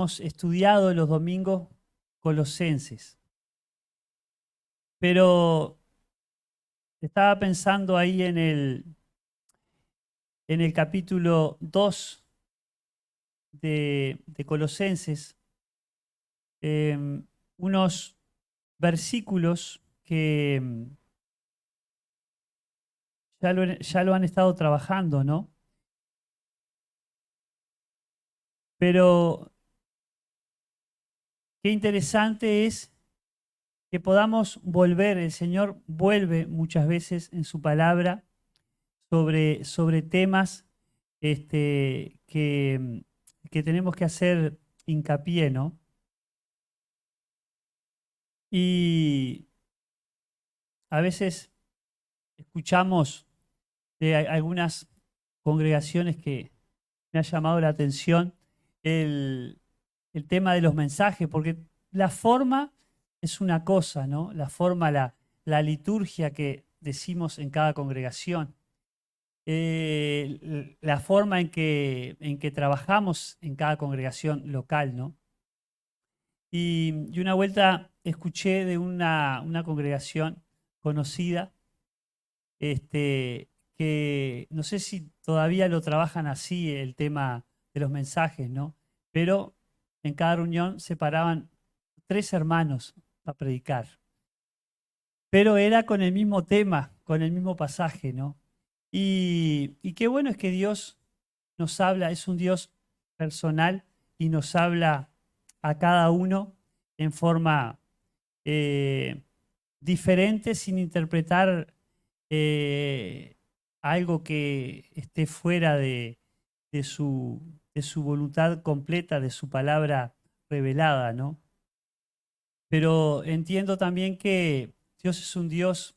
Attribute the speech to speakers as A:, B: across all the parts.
A: Hemos estudiado los domingos Colosenses, pero estaba pensando ahí en el capítulo 2 de Colosenses, unos versículos que ya lo han estado trabajando, ¿no? Pero qué interesante es que podamos volver, el Señor vuelve muchas veces en su palabra sobre temas que tenemos que hacer hincapié, ¿no? Y a veces escuchamos de algunas congregaciones que me ha llamado la atención el, el tema de los mensajes, porque la forma es una cosa, ¿no? La forma, la liturgia que decimos en cada congregación. La forma en que trabajamos en cada congregación local, ¿no? Y una vuelta escuché de una congregación conocida, que no sé si todavía lo trabajan así, el tema de los mensajes, ¿no? Pero en cada reunión se paraban 3 hermanos a predicar. Pero era con el mismo tema, con el mismo pasaje, ¿no? Y qué bueno es que Dios nos habla, es un Dios personal y nos habla a cada uno en forma eh, diferente, sin interpretar eh, algo que esté fuera de su, de su voluntad completa, de su palabra revelada, ¿no? Pero entiendo también que Dios es un Dios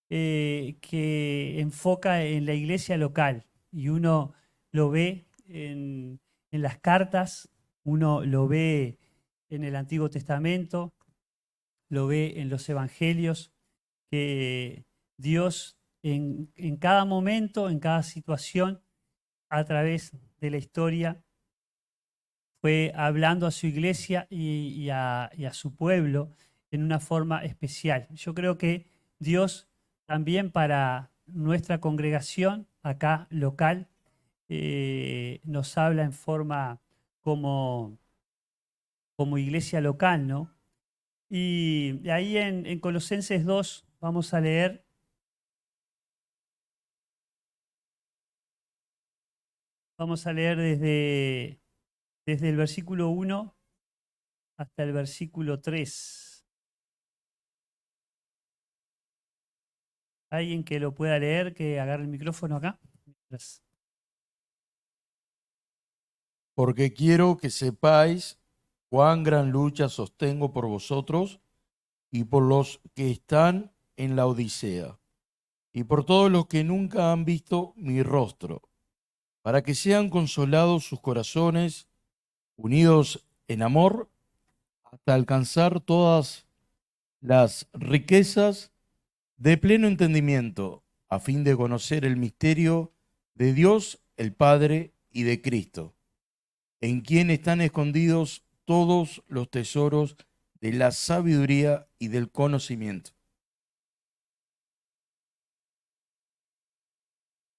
A: que enfoca en la iglesia local y uno lo ve en las cartas, uno lo ve en el Antiguo Testamento, lo ve en los evangelios, que Dios en cada momento, en cada situación, a través de la historia, fue hablando a su iglesia y a su pueblo en una forma especial. Yo creo que Dios también para nuestra congregación acá local nos habla en forma como, como iglesia local, ¿no? Y de ahí en Colosenses 2 vamos a leer desde el versículo 1 hasta el versículo 3. ¿Alguien que lo pueda leer, que agarre el micrófono acá?
B: Porque quiero que sepáis cuán gran lucha sostengo por vosotros y por los que están en la Odisea, y por todos los que nunca han visto mi rostro, para que sean consolados sus corazones, unidos en amor, hasta alcanzar todas las riquezas de pleno entendimiento, a fin de conocer el misterio de Dios el Padre y de Cristo, en quien están escondidos todos los tesoros de la sabiduría y del conocimiento.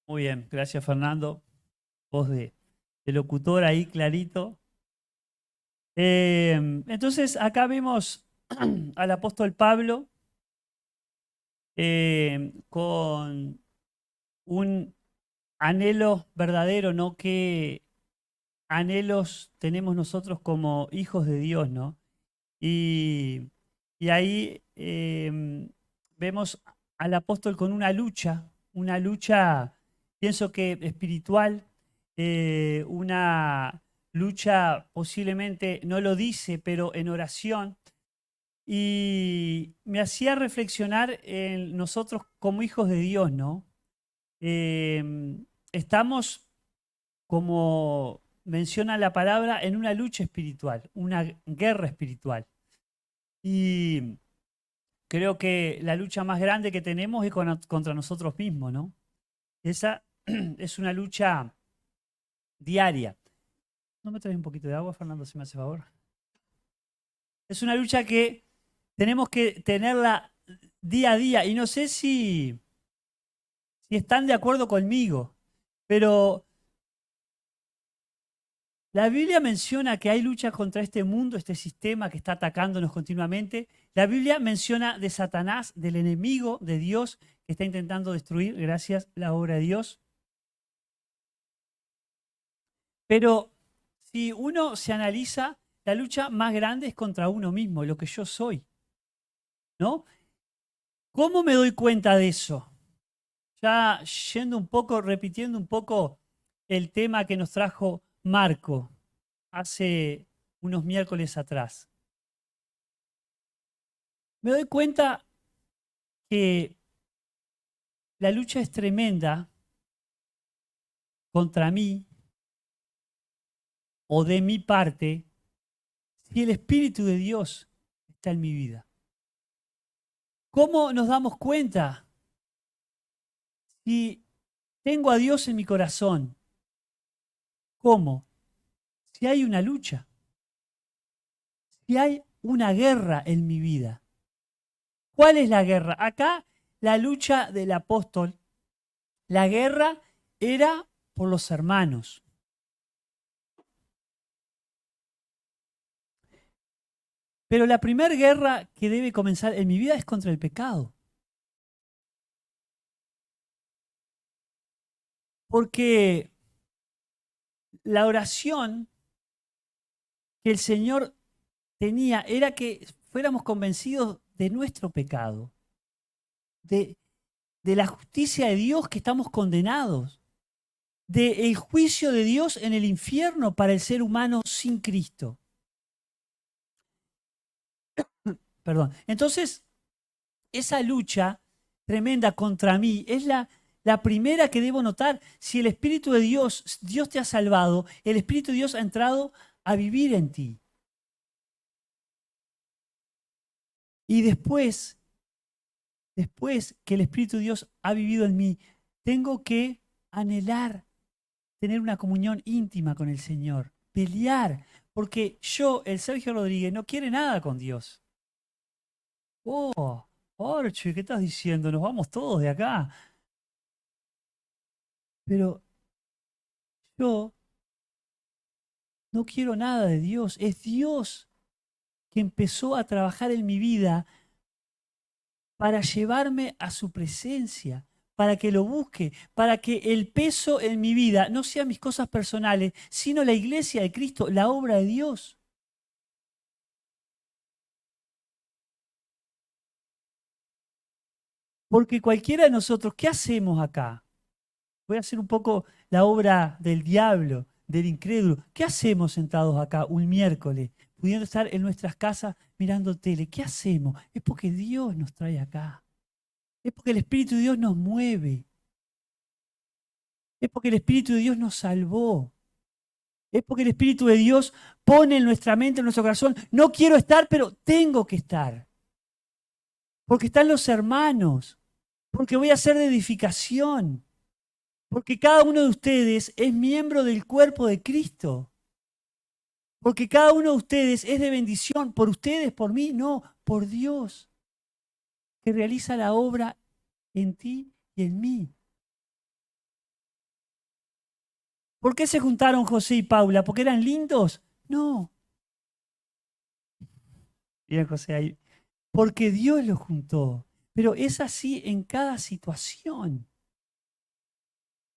A: Muy bien, gracias Fernando. Voz de locutor ahí clarito. Entonces acá vemos al apóstol Pablo con un anhelo verdadero, ¿no? ¿Qué anhelos tenemos nosotros como hijos de Dios, ¿no? Y, y ahí vemos al apóstol con una lucha, pienso que espiritual, una lucha posiblemente, no lo dice, pero en oración. Y me hacía reflexionar en nosotros como hijos de Dios, ¿no? Estamos, como menciona la palabra, en una lucha espiritual, una guerra espiritual. Y creo que la lucha más grande que tenemos es contra nosotros mismos, ¿no? Esa es una lucha diaria. ¿No me traes un poquito de agua, Fernando, si me hace favor? Es una lucha que tenemos que tenerla día a día. Y no sé si están de acuerdo conmigo, pero la Biblia menciona que hay lucha contra este mundo, este sistema que está atacándonos continuamente. La Biblia menciona de Satanás, del enemigo de Dios que está intentando destruir, gracias a la obra de Dios. Pero si uno se analiza, la lucha más grande es contra uno mismo, lo que yo soy, ¿no? ¿Cómo me doy cuenta de eso? Ya yendo un poco, repitiendo un poco el tema que nos trajo Marco hace unos miércoles atrás. Me doy cuenta que la lucha es tremenda contra mí o de mi parte si el Espíritu de Dios está en mi vida. ¿Cómo nos damos cuenta? Si tengo a Dios en mi corazón, ¿cómo? Si hay una lucha, si hay una guerra en mi vida. ¿Cuál es la guerra? Acá la lucha del apóstol, la guerra era por los hermanos. Pero la primera guerra que debe comenzar en mi vida es contra el pecado. Porque la oración que el Señor tenía era que fuéramos convencidos de nuestro pecado, de, de la justicia de Dios que estamos condenados, del juicio de Dios en el infierno para el ser humano sin Cristo. Perdón. Entonces, esa lucha tremenda contra mí es la primera que debo notar. Si el Espíritu de Dios, Dios te ha salvado, el Espíritu de Dios ha entrado a vivir en ti. Y después que el Espíritu de Dios ha vivido en mí, tengo que anhelar tener una comunión íntima con el Señor, pelear, porque yo, el Sergio Rodríguez, no quiere nada con Dios. Oh, Orche, ¿qué estás diciendo? Nos vamos todos de acá. Pero yo no quiero nada de Dios. Es Dios que empezó a trabajar en mi vida para llevarme a su presencia, para que lo busque, para que el peso en mi vida no sea mis cosas personales, sino la iglesia de Cristo, la obra de Dios. Porque cualquiera de nosotros, ¿qué hacemos acá? Voy a hacer un poco la obra del diablo, del incrédulo. ¿Qué hacemos sentados acá un miércoles, pudiendo estar en nuestras casas mirando tele? ¿Qué hacemos? Es porque Dios nos trae acá. Es porque el Espíritu de Dios nos mueve. Es porque el Espíritu de Dios nos salvó. Es porque el Espíritu de Dios pone en nuestra mente, en nuestro corazón, no quiero estar, pero tengo que estar. Porque están los hermanos. Porque voy a ser de edificación. Porque cada uno de ustedes es miembro del cuerpo de Cristo. Porque cada uno de ustedes es de bendición. Por ustedes, por mí, no, por Dios, que realiza la obra en ti y en mí. ¿Por qué se juntaron José y Paula? ¿Porque eran lindos? No. Bien, José, ahí. Porque Dios los juntó. Pero es así en cada situación.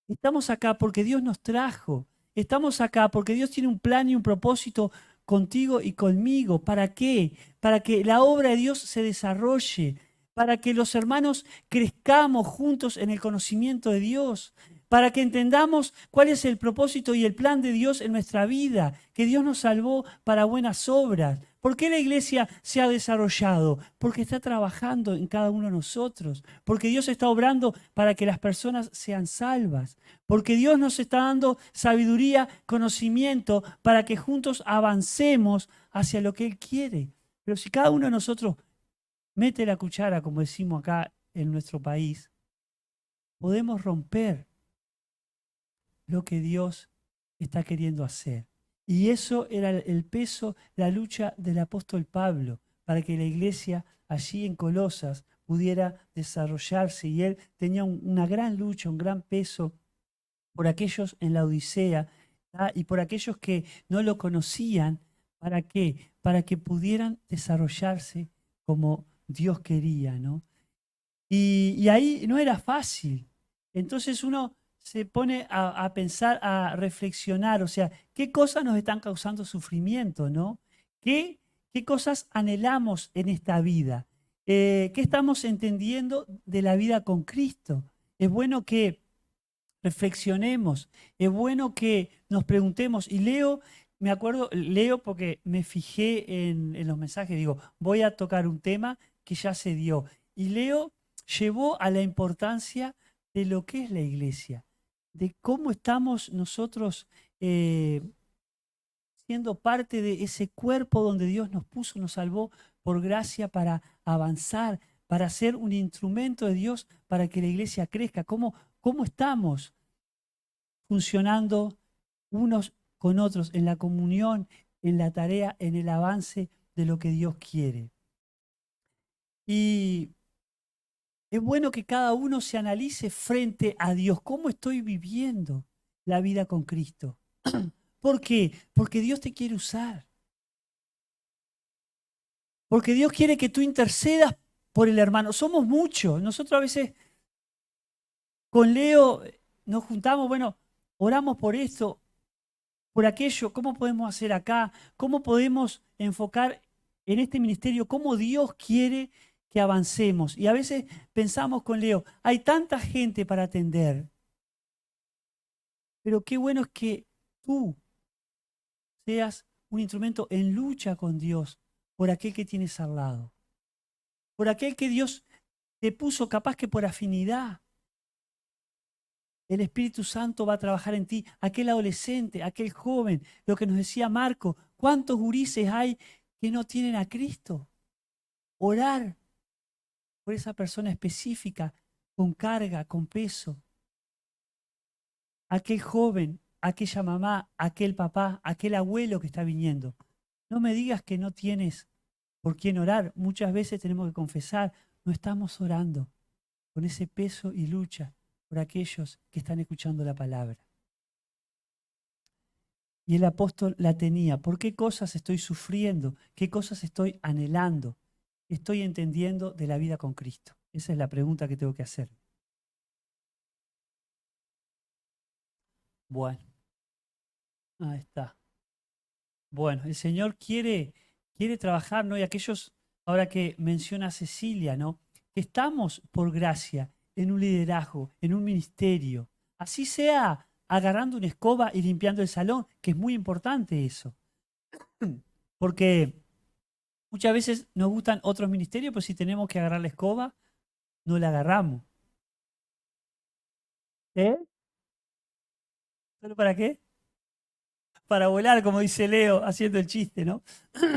A: Estamos acá porque Dios nos trajo. Estamos acá porque Dios tiene un plan y un propósito contigo y conmigo. ¿Para qué? Para que la obra de Dios se desarrolle, para que los hermanos crezcamos juntos en el conocimiento de Dios, para que entendamos cuál es el propósito y el plan de Dios en nuestra vida, que Dios nos salvó para buenas obras. ¿Por qué la iglesia se ha desarrollado? Porque está trabajando en cada uno de nosotros, porque Dios está obrando para que las personas sean salvas, porque Dios nos está dando sabiduría, conocimiento, para que juntos avancemos hacia lo que Él quiere. Pero si cada uno de nosotros mete la cuchara, como decimos acá en nuestro país, podemos romper lo que Dios está queriendo hacer. Y eso era el peso, la lucha del apóstol Pablo, para que la iglesia allí en Colosas pudiera desarrollarse. Y él tenía una gran lucha, un gran peso por aquellos en la Odisea, ¿tá? Y por aquellos que no lo conocían. ¿Para qué? Para que pudieran desarrollarse como Dios quería, ¿no? Y ahí no era fácil. Entonces uno se pone a pensar, a reflexionar, o sea, ¿qué cosas nos están causando sufrimiento, no? ¿Qué, qué cosas anhelamos en esta vida? ¿Qué estamos entendiendo de la vida con Cristo? Es bueno que reflexionemos, es bueno que nos preguntemos. Y leo, me acuerdo, leo porque me fijé en los mensajes, digo, voy a tocar un tema que ya se dio. Y leo, llevó a la importancia de lo que es la iglesia, de cómo estamos nosotros eh, siendo parte de ese cuerpo donde Dios nos puso, nos salvó por gracia para avanzar, para ser un instrumento de Dios para que la iglesia crezca. ¿Cómo estamos funcionando unos con otros en la comunión, en la tarea, en el avance de lo que Dios quiere? Y es bueno que cada uno se analice frente a Dios. ¿Cómo estoy viviendo la vida con Cristo? ¿Por qué? Porque Dios te quiere usar. Porque Dios quiere que tú intercedas por el hermano. Somos muchos. Nosotros a veces con Leo nos juntamos, bueno, oramos por esto, por aquello. ¿Cómo podemos hacer acá? ¿Cómo podemos enfocar en este ministerio? ¿Cómo Dios quiere que avancemos? Y a veces pensamos con Leo, hay tanta gente para atender, pero qué bueno es que tú seas un instrumento en lucha con Dios por aquel que tienes al lado, por aquel que Dios te puso capaz que por afinidad. El Espíritu Santo va a trabajar en ti, aquel adolescente, aquel joven, lo que nos decía Marco, ¿cuántos gurises hay que no tienen a Cristo? Orar por esa persona específica, con carga, con peso. Aquel joven, aquella mamá, aquel papá, aquel abuelo que está viniendo. No me digas que no tienes por quién orar. Muchas veces tenemos que confesar, no estamos orando con ese peso y lucha por aquellos que están escuchando la palabra. Y el apóstol la tenía. ¿Por qué cosas estoy sufriendo? ¿Qué cosas estoy anhelando? ¿Estoy entendiendo de la vida con Cristo? Esa es la pregunta que tengo que hacer. Bueno, ahí está. Bueno, el Señor quiere trabajar, ¿no? Y aquellos, ahora que menciona Cecilia, ¿no? Que estamos por gracia en un liderazgo, en un ministerio. Así sea agarrando una escoba y limpiando el salón, que es muy importante eso. Porque muchas veces nos gustan otros ministerios, pero si tenemos que agarrar la escoba, no la agarramos. ¿Eh? ¿Solo para qué? Para volar, como dice Leo, haciendo el chiste, ¿no?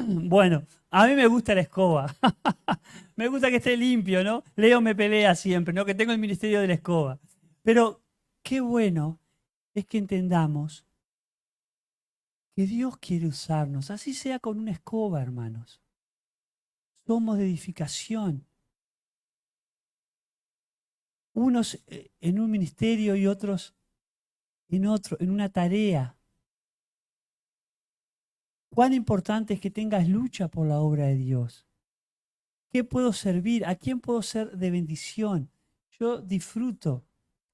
A: Bueno, a mí me gusta la escoba. Me gusta que esté limpio, ¿no? Leo me pelea siempre, ¿no? Que tengo el ministerio de la escoba. Pero qué bueno es que entendamos que Dios quiere usarnos, así sea con una escoba, hermanos. Somos de edificación. Unos en un ministerio y otros en otro, en una tarea. Cuán importante es que tengas lucha por la obra de Dios. ¿Qué puedo servir? ¿A quién puedo ser de bendición? Yo disfruto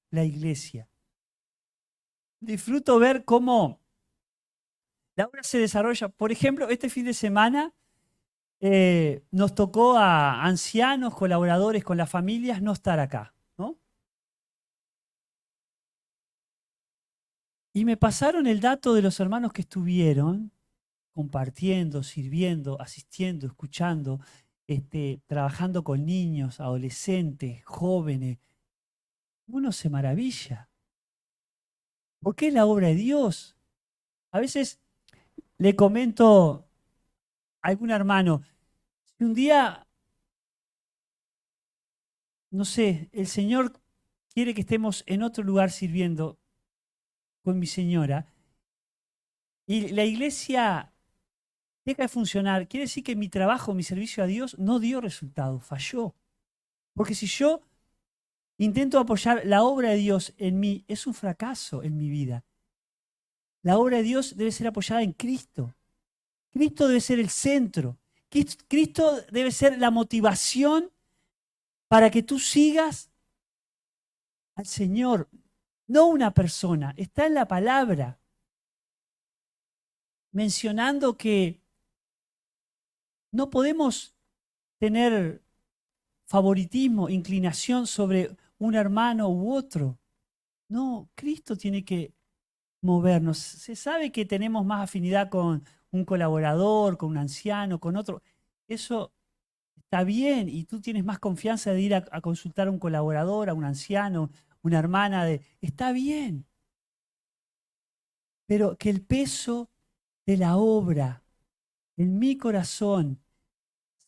A: la iglesia. Disfruto ver cómo la obra se desarrolla. Por ejemplo, este fin de semana nos tocó a ancianos, colaboradores con las familias no estar acá, ¿no? Y me pasaron el dato de los hermanos que estuvieron compartiendo, sirviendo, asistiendo, escuchando, trabajando con niños, adolescentes, jóvenes. Uno se maravilla. Porque es la obra de Dios. A veces le comento a algún hermano, si un día, no sé, el Señor quiere que estemos en otro lugar sirviendo con mi señora, y la iglesia deja de funcionar, quiere decir que mi trabajo, mi servicio a Dios no dio resultado, falló. Porque si yo intento apoyar la obra de Dios en mí, es un fracaso en mi vida. La obra de Dios debe ser apoyada en Cristo. Cristo debe ser el centro. Cristo debe ser la motivación para que tú sigas al Señor, no una persona. Está en la palabra, mencionando que no podemos tener favoritismo, inclinación sobre un hermano u otro. No, Cristo tiene que movernos. Se sabe que tenemos más afinidad con un colaborador, con un anciano, con otro. Eso está bien y tú tienes más confianza de ir a consultar a un colaborador, a un anciano, una hermana. Está bien, pero que el peso de la obra en mi corazón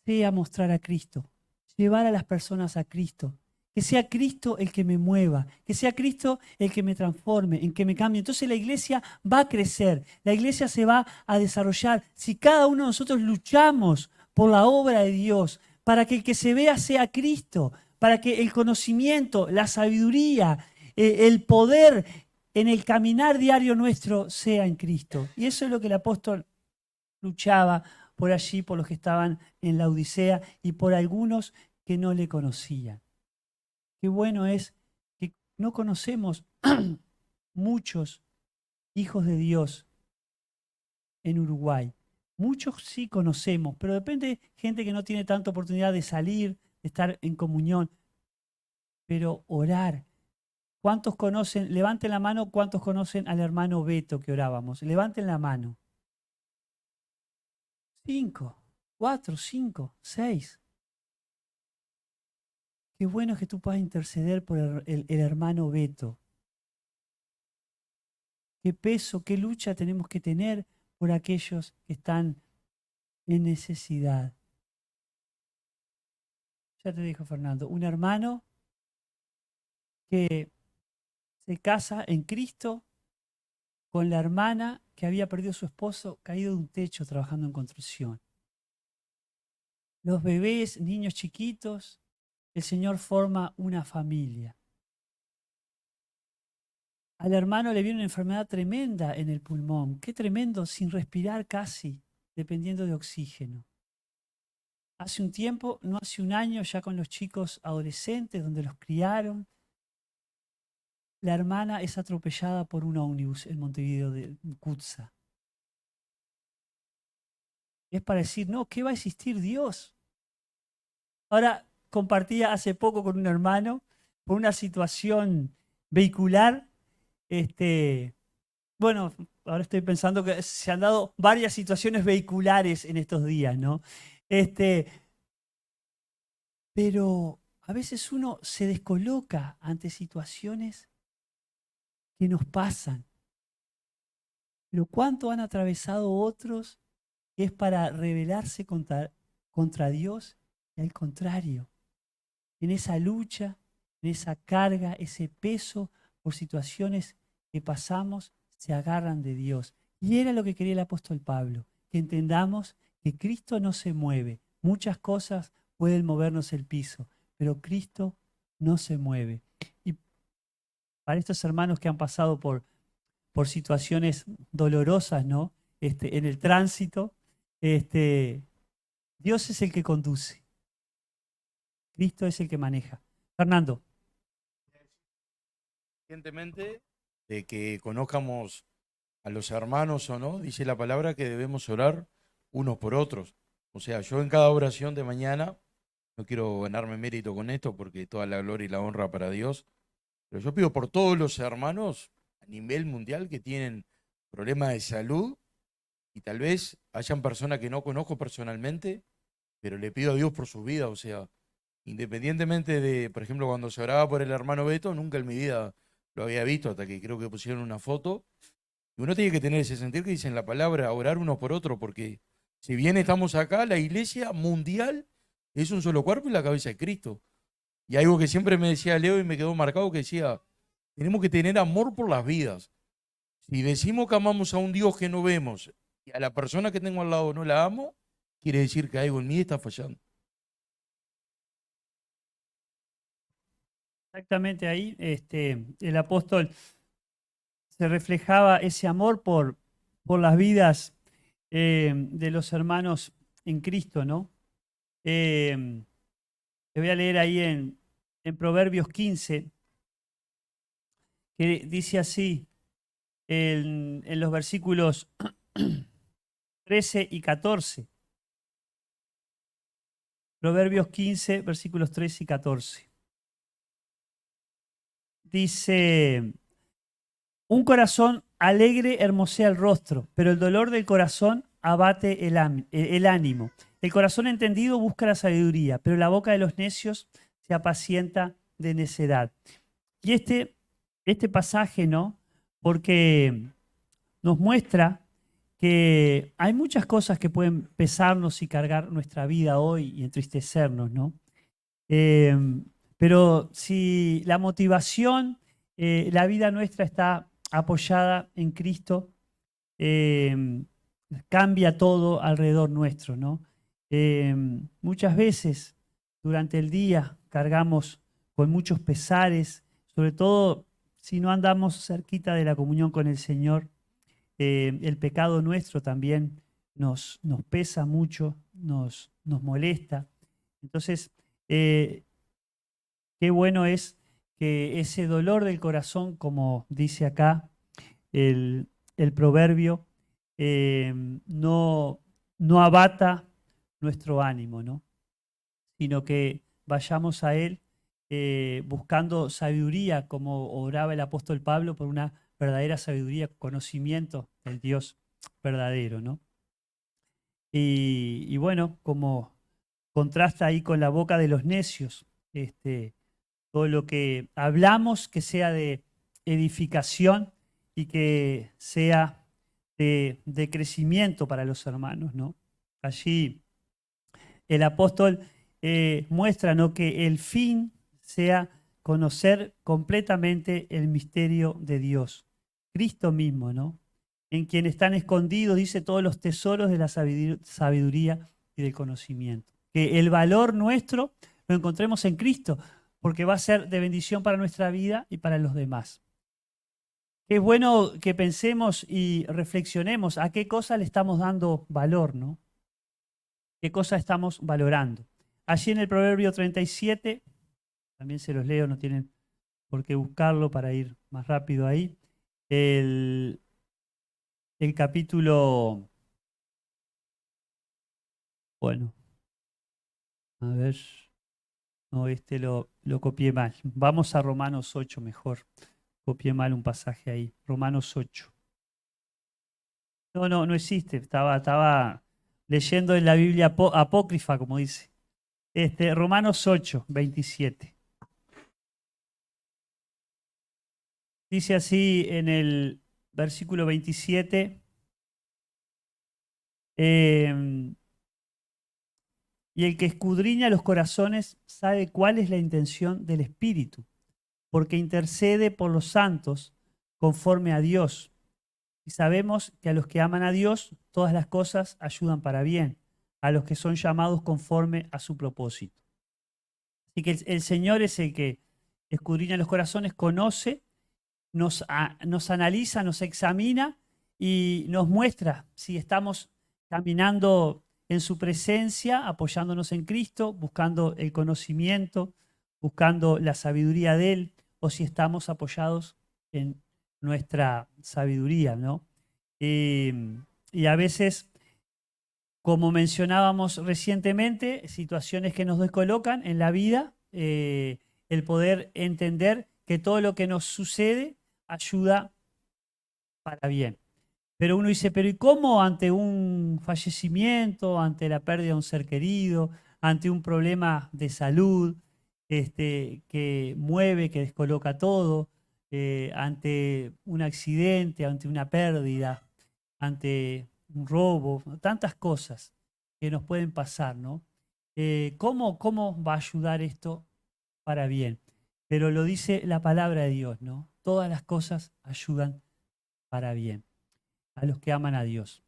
A: sea mostrar a Cristo, llevar a las personas a Cristo. Que sea Cristo el que me mueva, que sea Cristo el que me transforme, en que me cambie. Entonces la iglesia va a crecer, la iglesia se va a desarrollar. Si cada uno de nosotros luchamos por la obra de Dios, para que el que se vea sea Cristo, para que el conocimiento, la sabiduría, el poder en el caminar diario nuestro sea en Cristo. Y eso es lo que el apóstol luchaba por allí, por los que estaban en la Odisea y por algunos que no le conocían. Qué bueno es que no conocemos muchos hijos de Dios en Uruguay. Muchos sí conocemos, pero depende de gente que no tiene tanta oportunidad de salir, de estar en comunión. Pero orar. ¿Cuántos conocen? Levanten la mano, ¿cuántos conocen al hermano Beto que orábamos? Levanten la mano. 5, 4, 5, 6. Qué bueno es que tú puedas interceder por el hermano Beto. Qué peso, qué lucha tenemos que tener por aquellos que están en necesidad. Ya te dijo Fernando, un hermano que se casa en Cristo con la hermana que había perdido a su esposo caído de un techo trabajando en construcción. Los bebés, niños chiquitos, el Señor forma una familia. Al hermano le viene una enfermedad tremenda en el pulmón. Qué tremendo, sin respirar casi, dependiendo de oxígeno. Hace un tiempo, no hace un año, ya con los chicos adolescentes, donde los criaron, la hermana es atropellada por un ómnibus en Montevideo de Cutsa. Es para decir, no, ¿qué va a existir Dios? Ahora, compartía hace poco con un hermano por una situación vehicular. Bueno, ahora estoy pensando que se han dado varias situaciones vehiculares en estos días, ¿no? Pero a veces uno se descoloca ante situaciones que nos pasan. Pero ¿cuánto han atravesado otros que es para rebelarse contra Dios? Y al contrario, en esa lucha, en esa carga, ese peso por situaciones que pasamos, se agarran de Dios. Y era lo que quería el apóstol Pablo, que entendamos que Cristo no se mueve. Muchas cosas pueden movernos el piso, pero Cristo no se mueve. Y para estos hermanos que han pasado por situaciones dolorosas, ¿no? En el tránsito, Dios es el que conduce, Cristo es el que maneja. Fernando.
B: Recientemente, de que conozcamos a los hermanos o no, dice la palabra que debemos orar unos por otros. O sea, yo en cada oración de mañana, no quiero ganarme mérito con esto porque toda la gloria y la honra para Dios, pero yo pido por todos los hermanos a nivel mundial que tienen problemas de salud y tal vez hayan personas que no conozco personalmente, pero le pido a Dios por su vida. O sea, independientemente de, por ejemplo, cuando se oraba por el hermano Beto, nunca en mi vida lo había visto hasta que creo que pusieron una foto. Y uno tiene que tener ese sentir que dicen la palabra, orar uno por otro, porque si bien estamos acá, la iglesia mundial es un solo cuerpo y la cabeza de Cristo. Y algo que siempre me decía Leo y me quedó marcado que decía, tenemos que tener amor por las vidas. Si decimos que amamos a un Dios que no vemos y a la persona que tengo al lado no la amo, quiere decir que algo en mí está fallando.
A: Exactamente ahí, el apóstol se reflejaba ese amor por las vidas de los hermanos en Cristo, ¿no? Eh, Te voy a leer ahí en Proverbios 15, que dice así, en los versículos 13 y 14. Proverbios 15, versículos 13 y 14. Dice, un corazón alegre hermosea el rostro, pero el dolor del corazón abate el ánimo. El corazón entendido busca la sabiduría, pero la boca de los necios se apacienta de necedad. Y este pasaje, ¿no? Porque nos muestra que hay muchas cosas que pueden pesarnos y cargar nuestra vida hoy y entristecernos, ¿no? Eh, pero si la motivación, la vida nuestra está apoyada en Cristo, eh, cambia todo alrededor nuestro, ¿no? Eh, Muchas veces durante el día cargamos con muchos pesares, sobre todo si no andamos cerquita de la comunión con el Señor. El pecado nuestro también nos pesa mucho, nos molesta. Entonces, eh, qué bueno es que ese dolor del corazón, como dice acá el, el proverbio, eh, no, no abata nuestro ánimo, ¿no? Sino que vayamos a Él buscando sabiduría, como oraba el apóstol Pablo, por una verdadera sabiduría, conocimiento del Dios verdadero, ¿no? Y bueno, como contrasta ahí con la boca de los necios, todo lo que hablamos que sea de edificación y que sea de crecimiento para los hermanos, ¿no? Allí el apóstol muestra, ¿no?, que el fin sea conocer completamente el misterio de Dios, Cristo mismo, ¿no? En quien están escondidos, dice, todos los tesoros de la sabiduría y del conocimiento. Que el valor nuestro lo encontremos en Cristo, porque va a ser de bendición para nuestra vida y para los demás. Es bueno que pensemos y reflexionemos a qué cosa le estamos dando valor, ¿no? ¿Qué cosa estamos valorando? Allí en el Proverbio 37, también se los leo, no tienen por qué buscarlo para ir más rápido ahí. El, el capítulo, bueno, a ver, no, lo copié mal. Vamos a Romanos 8 mejor. Copié mal un pasaje ahí. Romanos 8. No existe. Estaba leyendo en la Biblia apócrifa, como dice. Romanos 8, 27. Dice así en el versículo 27. eh, y el que escudriña los corazones sabe cuál es la intención del Espíritu, porque intercede por los santos conforme a Dios. Y sabemos que a los que aman a Dios, todas las cosas ayudan para bien, a los que son llamados conforme a su propósito. Así que el Señor es el que escudriña los corazones, conoce, nos analiza, nos examina y nos muestra si estamos caminando en su presencia, apoyándonos en Cristo, buscando el conocimiento, buscando la sabiduría de Él, o si estamos apoyados en nuestra sabiduría, ¿no? Y a veces, como mencionábamos recientemente, situaciones que nos descolocan en la vida, el poder entender que todo lo que nos sucede ayuda para bien. Pero uno dice, pero ¿y cómo ante un fallecimiento, ante la pérdida de un ser querido, ante un problema de salud que mueve, que descoloca todo, ante un accidente, ante una pérdida, ante un robo, tantas cosas que nos pueden pasar, ¿no? ¿Cómo va a ayudar esto para bien? Pero lo dice la palabra de Dios, ¿no? Todas las cosas ayudan para bien, a los que aman a Dios.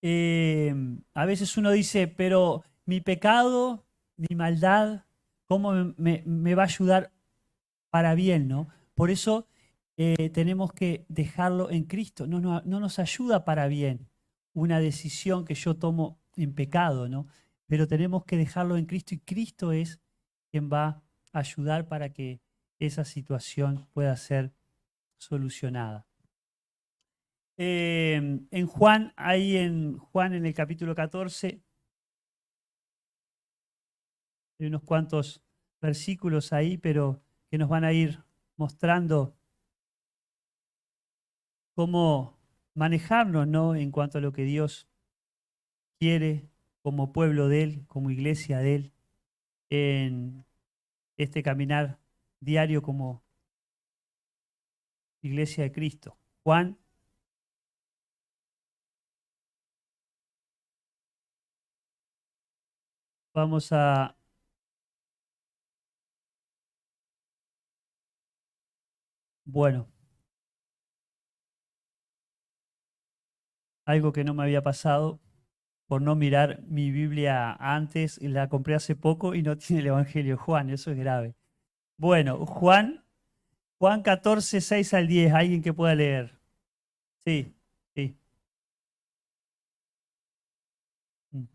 A: A veces uno dice, pero mi pecado, mi maldad, ¿cómo me va a ayudar para bien, ¿no? Por eso tenemos que dejarlo en Cristo. No nos ayuda para bien una decisión que yo tomo en pecado, ¿no? Pero tenemos que dejarlo en Cristo y Cristo es quien va a ayudar para que esa situación pueda ser solucionada. En Juan, ahí en Juan en el capítulo 14, hay unos cuantos versículos ahí, pero que nos van a ir mostrando cómo manejarnos, ¿no? En cuanto a lo que Dios quiere como pueblo de Él, como iglesia de Él, en este caminar diario como iglesia de Cristo. Juan, vamos a... Bueno, algo que no me había pasado por no mirar mi Biblia antes, la compré hace poco y no tiene el Evangelio de Juan, eso es grave. Bueno, Juan 14, 6 al 10, alguien que pueda leer. Sí, sí. Mm.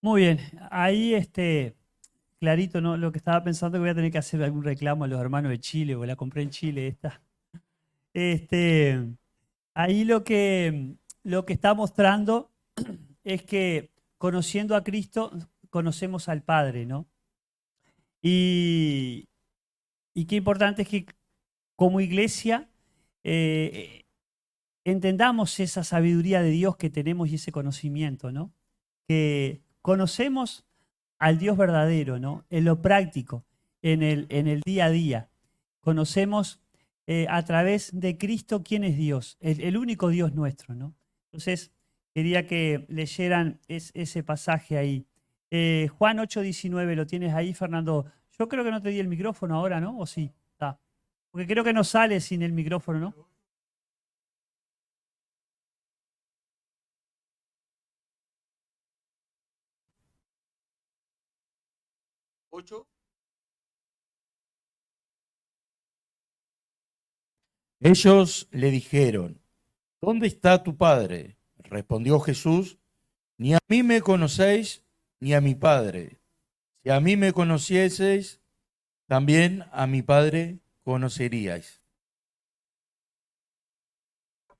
A: Muy bien, ahí clarito, ¿no? Lo que estaba pensando que voy a tener que hacer algún reclamo a los hermanos de Chile, o la compré en Chile esta. Este, ahí lo que está mostrando es que conociendo a Cristo, conocemos al Padre, ¿no? Y, y qué importante es que como iglesia eh, entendamos esa sabiduría de Dios que tenemos y ese conocimiento, ¿no? Que conocemos al Dios verdadero, ¿no? En lo práctico, en el día a día. Conocemos a través de Cristo quién es Dios, el único Dios nuestro, ¿no? Entonces, quería que leyeran ese pasaje ahí. Juan 8:19, ¿lo tienes ahí, Fernando? Yo creo que no te di el micrófono ahora, ¿no? ¿O sí? Está. Porque creo que no sale sin el micrófono, ¿no?
B: 8. Ellos le dijeron, ¿dónde está tu padre? Respondió Jesús, ni a mí me conocéis, ni a mi padre. Si a mí me conocieseis, también a mi padre conoceríais.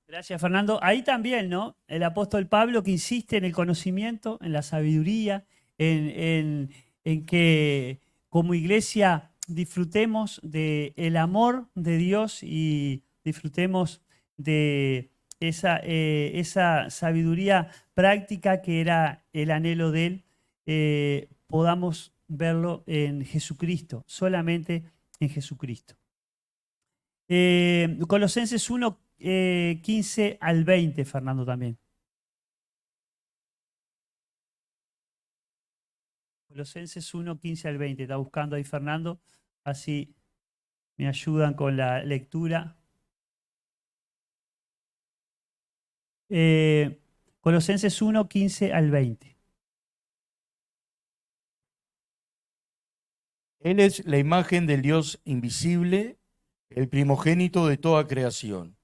A: Gracias, Fernando. Ahí también, ¿no? El apóstol Pablo que insiste en el conocimiento, en la sabiduría, en que como iglesia disfrutemos del amor de Dios y disfrutemos de esa sabiduría práctica que era el anhelo de él, podamos verlo en Jesucristo, solamente en Jesucristo. Colosenses 1, 15 al 20, Fernando, también. Colosenses 1, 15 al 20. Está buscando ahí Fernando. Así me ayudan con la lectura. Colosenses 1, 15 al 20.
B: Él es la imagen del Dios invisible, el primogénito de toda creación.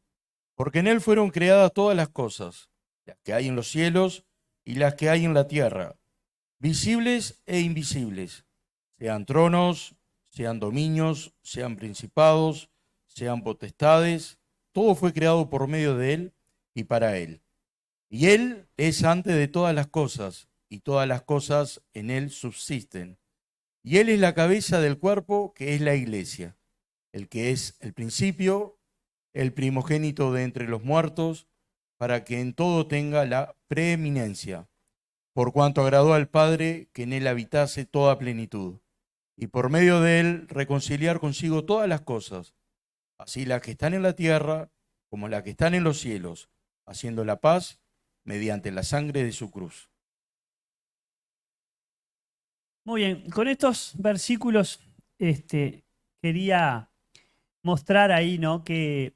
B: Porque en Él fueron creadas todas las cosas, las que hay en los cielos y las que hay en la tierra, visibles e invisibles, sean tronos, sean dominios, sean principados, sean potestades, todo fue creado por medio de Él y para Él. Y Él es antes de todas las cosas, y todas las cosas en Él subsisten. Y Él es la cabeza del cuerpo, que es la iglesia, el que es el principio, el primogénito de entre los muertos, para que en todo tenga la preeminencia, por cuanto agradó al Padre que en Él habitase toda plenitud, y por medio de Él reconciliar consigo todas las cosas, así las que están en la tierra como las que están en los cielos, haciendo la paz mediante la sangre de su cruz.
A: Muy bien, con estos versículos quería mostrar ahí, ¿no? Que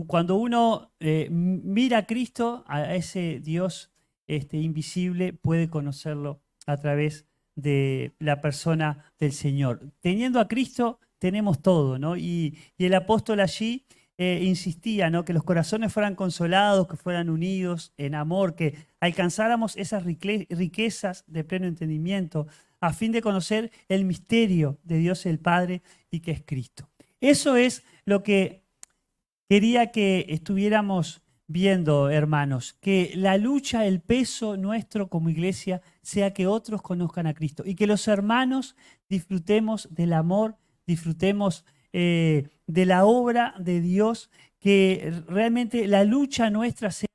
A: cuando uno mira a Cristo, a ese Dios invisible, puede conocerlo a través de la persona del Señor. Teniendo a Cristo, tenemos todo, ¿no? Y el apóstol allí insistía, ¿no? Que los corazones fueran consolados, que fueran unidos en amor, que alcanzáramos esas riquezas de pleno entendimiento, a fin de conocer el misterio de Dios el Padre y que es Cristo. Eso es lo que quería que estuviéramos viendo, hermanos, que la lucha, el peso nuestro como iglesia sea que otros conozcan a Cristo y que los hermanos disfrutemos del amor, disfrutemos de la obra de Dios, que realmente la lucha nuestra sea...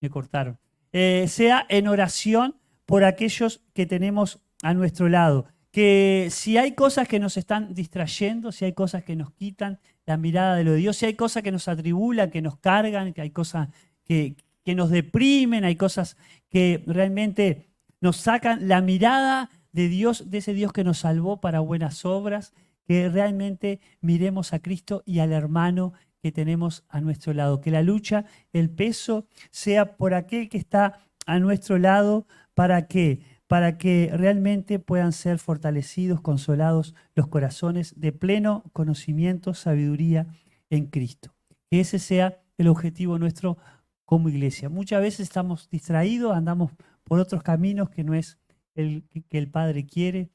A: Me cortaron. Sea en oración por aquellos que tenemos a nuestro lado. Que si hay cosas que nos están distrayendo, si hay cosas que nos quitan la mirada de lo de Dios, si hay cosas que nos atribulan, que nos cargan, que hay cosas que nos deprimen, hay cosas que realmente nos sacan la mirada de Dios, de ese Dios que nos salvó para buenas obras, que realmente miremos a Cristo y al hermano que tenemos a nuestro lado. Que la lucha, el peso, sea por aquel que está a nuestro lado. ¿Para qué? Para que realmente puedan ser fortalecidos, consolados los corazones de pleno conocimiento, sabiduría en Cristo. Que ese sea el objetivo nuestro como iglesia. Muchas veces estamos distraídos, andamos por otros caminos que no es el que el Padre quiere,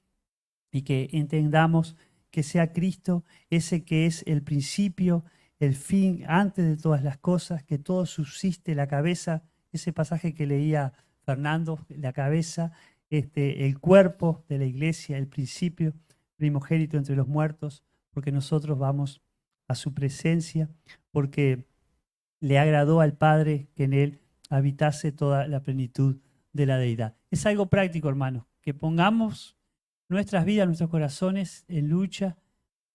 A: y que entendamos que sea Cristo ese que es el principio, el fin, antes de todas las cosas, que todo subsiste, la cabeza, ese pasaje que leía Fernando, la cabeza, el cuerpo de la iglesia, el principio, primogénito entre los muertos, porque nosotros vamos a su presencia, porque le agradó al Padre que en él habitase toda la plenitud de la deidad. Es algo práctico, hermanos, que pongamos nuestras vidas, nuestros corazones en lucha,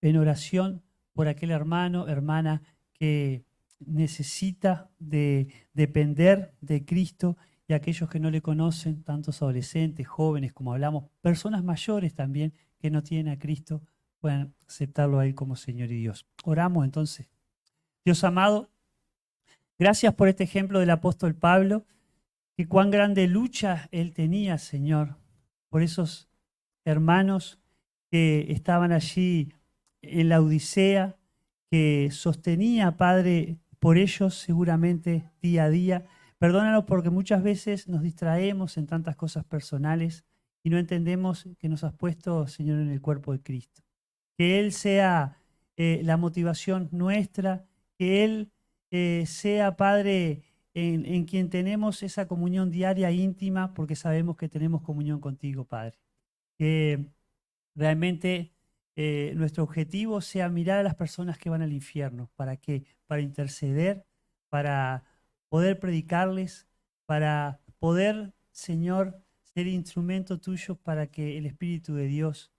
A: en oración por aquel hermano, hermana que necesita de depender de Cristo, y aquellos que no le conocen, tantos adolescentes, jóvenes, como hablamos, personas mayores también que no tienen a Cristo, puedan aceptarlo a Él como Señor y Dios. Oramos entonces. Dios amado, gracias por este ejemplo del apóstol Pablo, que cuán grande lucha él tenía, Señor, por esos hermanos que estaban allí en la Odisea, que sostenía, Padre, por ellos seguramente día a día. Perdónanos porque muchas veces nos distraemos en tantas cosas personales y no entendemos que nos has puesto, Señor, en el cuerpo de Cristo. Que Él sea la motivación nuestra, que Él sea, Padre, en quien tenemos esa comunión diaria íntima, porque sabemos que tenemos comunión contigo, Padre. Que realmente nuestro objetivo sea mirar a las personas que van al infierno. ¿Para qué? Para interceder, para poder predicarles, para poder, Señor, ser instrumento tuyo para que el Espíritu de Dios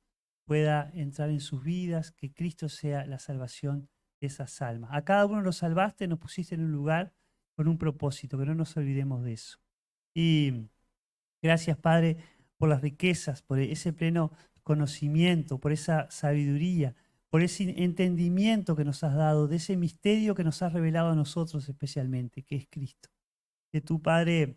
A: pueda entrar en sus vidas, que Cristo sea la salvación de esas almas. A cada uno los salvaste, nos pusiste en un lugar con un propósito, que no nos olvidemos de eso. Y gracias, Padre, por las riquezas, por ese pleno conocimiento, por esa sabiduría, por ese entendimiento que nos has dado, de ese misterio que nos has revelado a nosotros especialmente, que es Cristo. Que tú, Padre,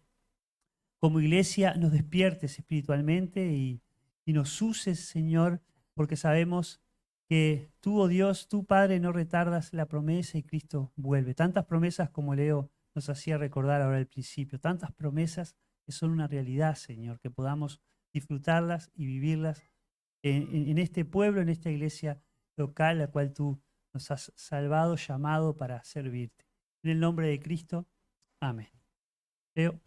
A: como iglesia nos despiertes espiritualmente y nos uses, Señor, porque sabemos que tú, oh Dios, tú, Padre, no retardas la promesa y Cristo vuelve. Tantas promesas como Leo nos hacía recordar ahora al principio, tantas promesas que son una realidad, Señor, que podamos disfrutarlas y vivirlas en este pueblo, en esta iglesia local, la cual tú nos has salvado, llamado para servirte. En el nombre de Cristo, amén. Leo.